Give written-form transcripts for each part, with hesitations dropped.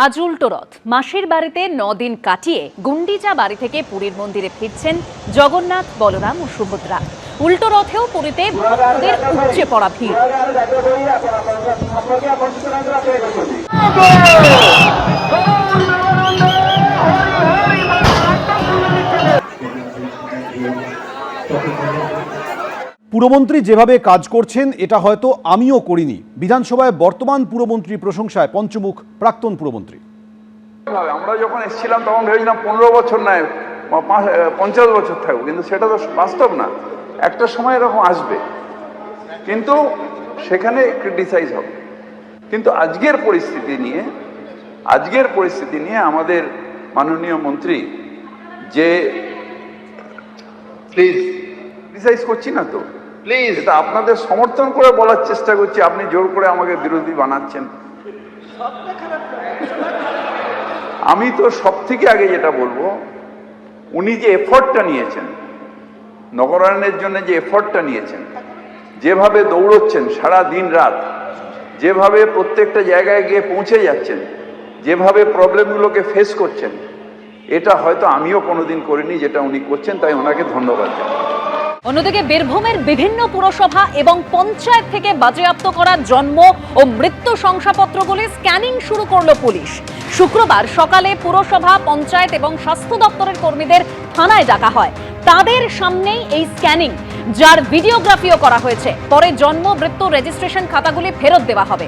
আজ উল্টো রথ। মাসির বাড়িতে 9 দিন কাটিয়ে গুন্ডিচা বাড়ি থেকে পুরীর মন্দিরে ফিরছেন জগন্নাথ, বলরাম ও সুভদ্রা। উল্টো রথেও পুরীতে ভক্তদের উপচে পড়া ভিড়। পুরমন্ত্রী যেভাবে কাজ করছেন এটা হয়তো আমিও করিনি। বিধানসভায় বর্তমান পুরমন্ত্রী প্রশংসায় পঞ্চমুখ প্রাক্তন পুরমন্ত্রী। আমরা যখন এসেছিলাম তখন ভেবেছিলাম 15 বছর নয় 50 বছর থাকবো, কিন্তু সেটা তো বাস্তব না। একটা সময় এরকম আসবে, কিন্তু সেখানে ক্রিটিসাইজ হবে। কিন্তু আজকের পরিস্থিতি নিয়ে আমাদের মাননীয় মন্ত্রী যে প্লিজ ক্রিটিসাইজ করছি না তো, প্লিজ এটা আপনাদের সমর্থন করে বলার চেষ্টা করছি। আপনি জোর করে আমাকে বিরোধী বানাচ্ছেন। আমি তো সব থেকে আগে যেটা বলবো, উনি যে এফর্টটা নিয়েছেন, নগরায়ণের জন্য যে এফর্টটা নিয়েছেন, যেভাবে দৌড়চ্ছেন সারা দিন রাত, যেভাবে প্রত্যেকটা জায়গায় গিয়ে পৌঁছে যাচ্ছেন, যেভাবে প্রবলেমগুলোকে ফেস করছেন, এটা হয়তো আমিও কোনোদিন করিনি যেটা উনি করছেন, তাই ওনাকে ধন্যবাদ জানাই। অন্যদিকে বীরভূমের বিভিন্ন পুরসভা এবং পঞ্চায়েত থেকে বাজেয়াপ্ত করা জন্ম ও মৃত্যু শংসাপত্রগুলি স্ক্যানিং শুরু করলো পুলিশ। শুক্রবার সকালে পুরসভা, পঞ্চায়েত এবং স্বাস্থ্য দপ্তরের কর্মীদের থানায় ডাকা হয়। তাদের সামনেই এই স্ক্যানিং, যার ভিডিওগ্রাফিও করা হয়েছে। পরে জন্ম মৃত্যু রেজিস্ট্রেশন খাতাগুলি ফেরত দেওয়া হবে।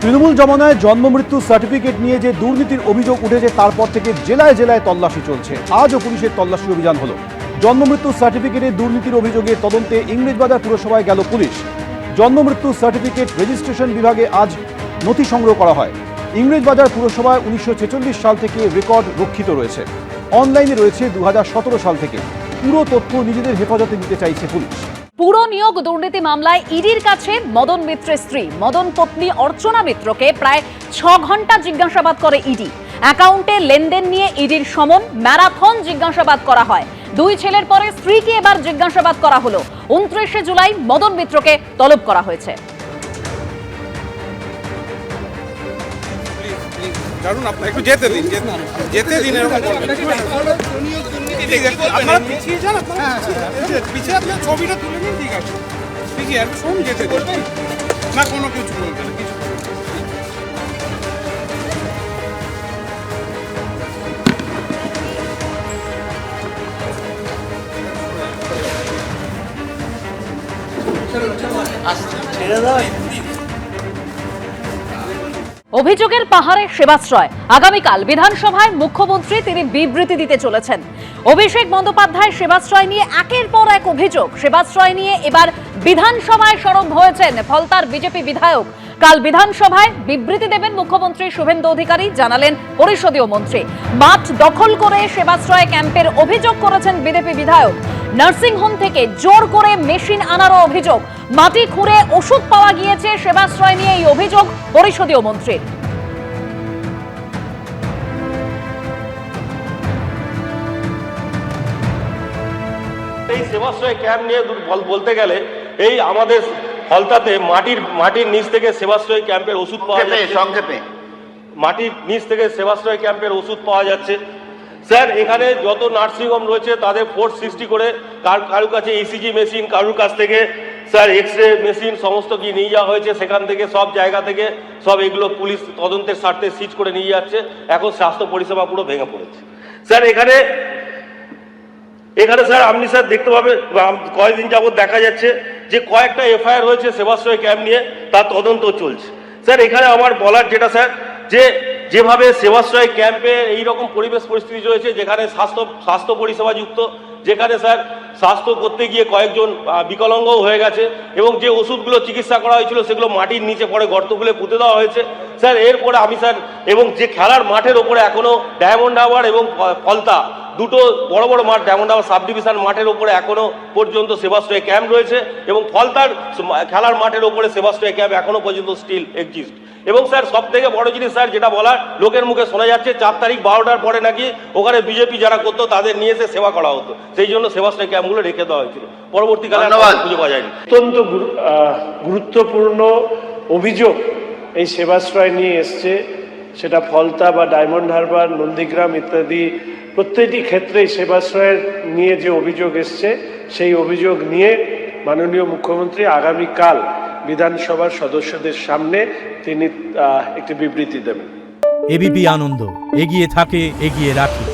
তৃণমূল জমানায় জন্ম মৃত্যু সার্টিফিকেট নিয়ে যে দুর্নীতির অভিযোগ উঠেছে, তারপর থেকে জেলায় জেলায় তল্লাশি চলছে। আজও পুলিশের তল্লাশি অভিযান হলো। জন্ম মৃত্যু সার্টিফিকেটে দুর্নীতির অভিযোগের তদন্তে ইংরেজবাজার পুরসভায় গেল পুলিশ। জন্ম মৃত্যু সার্টিফিকেট রেজিস্ট্রেশন বিভাগে আজ নথি সংগ্রহ করা হয়। ইংরেজবাজার পুরসভায় 1946 সাল থেকে রেকর্ড রক্ষিত রয়েছে। অনলাইনে রয়েছে 2017 সাল থেকে। পুরো তথ্য নিজেদের হেফাজতে নিতে চাইছে পুলিশ। পুর নিয়োগ দুর্নীতি মামলায় ইডির কাছে মদন মিত্রের স্ত্রী, মদন পত্নী অর্চনা মিত্রকে প্রায় 6 ঘন্টা জিজ্ঞাসাবাদ করে ইডি। অ্যাকাউন্টে লেনদেন নিয়ে ইডির সমন, ম্যারাথন জিজ্ঞাসাবাদ করা হয়। 2 ছেলের পরে স্ত্রীকে এবার জিজ্ঞাসাবাদ করা হলো। 29 জুলাই মদন মিত্রকে তলব করা হয়েছে। কারণ আপনার একটু যেতে দিন, যেতে দিন, এরকম করবেন। আপনারা পিছিয়ে যান, পিছিয়ে আপনার ছবিটা তুলে নিন, ঠিক আছে? পিছিয়ে আর শোন, যেতে দিন না, কোনো কিছু বলবে না, কিছু। অভিযোগের পাহাড়ে সেবাশ্রয়। আগামীকাল বিধানসভায় মুখ্যমন্ত্রী তিনি বিবৃতি দিতে চলেছেন। অভিষেক বন্দ্যোপাধ্যায় সেবাশ্রয় নিয়ে একের পর এক অভিযোগ। সেবাশ্রয় নিয়ে এবার বিধানসভায় সরব হয়েছেন ফলতার বিজেপি বিধায়ক। কাল বিধানসভায় বিবৃতি দেবেন মুখ্যমন্ত্রী শুভেন্দু অধিকারী, জানালেন পরিষদীয় মন্ত্রী। মাঠ দখল করে সেবাশ্রয় ক্যাম্পের অভিযোগ করেছেন বিজেপি বিধায়ক। নার্সিংহোম থেকে জোর করে মেশিন আনারও অভিযোগ। মাটি খুঁড়ে ওষুধ পাওয়া গিয়েছে সেবাশ্রয় নিয়ে এই অভিযোগ পরিষদীয় মন্ত্রীর। এই সেবাশ্রয় ক্যাম্প নিয়ে বলতে গেলে, এই আমাদের ফলতাতে মাটির নিচ থেকে সেবাশ্রয় ক্যাম্পের ওষুধ পাওয়া যাচ্ছে। সংক্ষেপে মাটির নিচ থেকে সেবাশ্রয় ক্যাম্পের ওষুধ পাওয়া যাচ্ছে। স্যার, এখানে যত নার্সিংহোম রয়েছে তাদের ফোর্স সৃষ্টি করে কারুর কাছে ইসিজি মেশিন, কারুর কাছ থেকে স্যার এক্সরে মেশিন সমস্ত কি নিয়ে যাওয়া হয়েছে। সেখান থেকে সব জায়গা থেকে সব এগুলো পুলিশ তদন্তের স্বার্থে সিজ করে নিয়ে যাচ্ছে। এখন স্বাস্থ্য পরিষেবা পুরো ভেঙে পড়েছে। স্যার এখানে স্যার আপনি স্যার দেখতে পাবেন, কয়েকদিন যাবৎ দেখা যাচ্ছে যে কয়েকটা এফআইআর হয়েছে সেবাশ্রয় ক্যাম্প নিয়ে, তার তদন্ত চলছে। স্যার এখানে আমার বলার যেটা স্যার, যেভাবে সেবাশ্রয় ক্যাম্পে এইরকম পরিবেশ পরিস্থিতি রয়েছে, যেখানে স্বাস্থ্য পরিষেবা যুক্ত, যেখানে স্যার স্বাস্থ্য করতে গিয়ে কয়েকজন বিকলাঙ্গও হয়ে গেছে, এবং যে ওষুধগুলো চিকিৎসা করা হয়েছিল সেগুলো মাটির নিচে পড়ে গর্ত খুলে পুঁতে দেওয়া হয়েছে। স্যার এরপরে আমি স্যার, এবং যে খেলার মাঠের ওপরে এখনো ডায়মন্ড হারবার এবং ফলতা দুটো বড় বড় মাঠ, ডায়মন্ড হারবার সাব ডিভিশন মাঠের ওপরে এখনো পর্যন্ত সেবাশ্রয় ক্যাম্প রয়েছে, এবং ফলতার খেলার মাঠের ওপরে সেবাশ্রয় ক্যাম্প এখনো পর্যন্ত স্টিল এক্সিস্ট। এবং স্যার সব থেকে বড় জিনিস স্যার যেটা বলার, লোকের মুখে শোনা যাচ্ছে 4 তারিখ 12টার পরে নাকি ওখানে বিজেপি যারা করতো তাদের নিয়ে এসে সেবা করা হতো, সেই জন্য সেবাশ্রয় ক্যাম্পগুলো রেখে দেওয়া হয়েছিল। পরবর্তীকালে খুঁজে পাওয়া যায়নি। অত্যন্ত গুরুত্বপূর্ণ অভিযোগ এই সেবাশ্রয় নিয়ে এসছে। সেটা ফলতা বা ডায়মন্ড হারবার, নন্দীগ্রাম ইত্যাদি প্রত্যেকটি ক্ষেত্রেই সেবাশ্রয়ের নিয়ে যে অভিযোগ এসছে সেই অভিযোগ নিয়ে মাননীয় মুখ্যমন্ত্রী আগামীকাল বিধানসভার সদস্যদের সামনে তিনি একটি বিবৃতি দেবেন। এবিপি আনন্দ, এগিয়ে থাকে, এগিয়ে রাখে।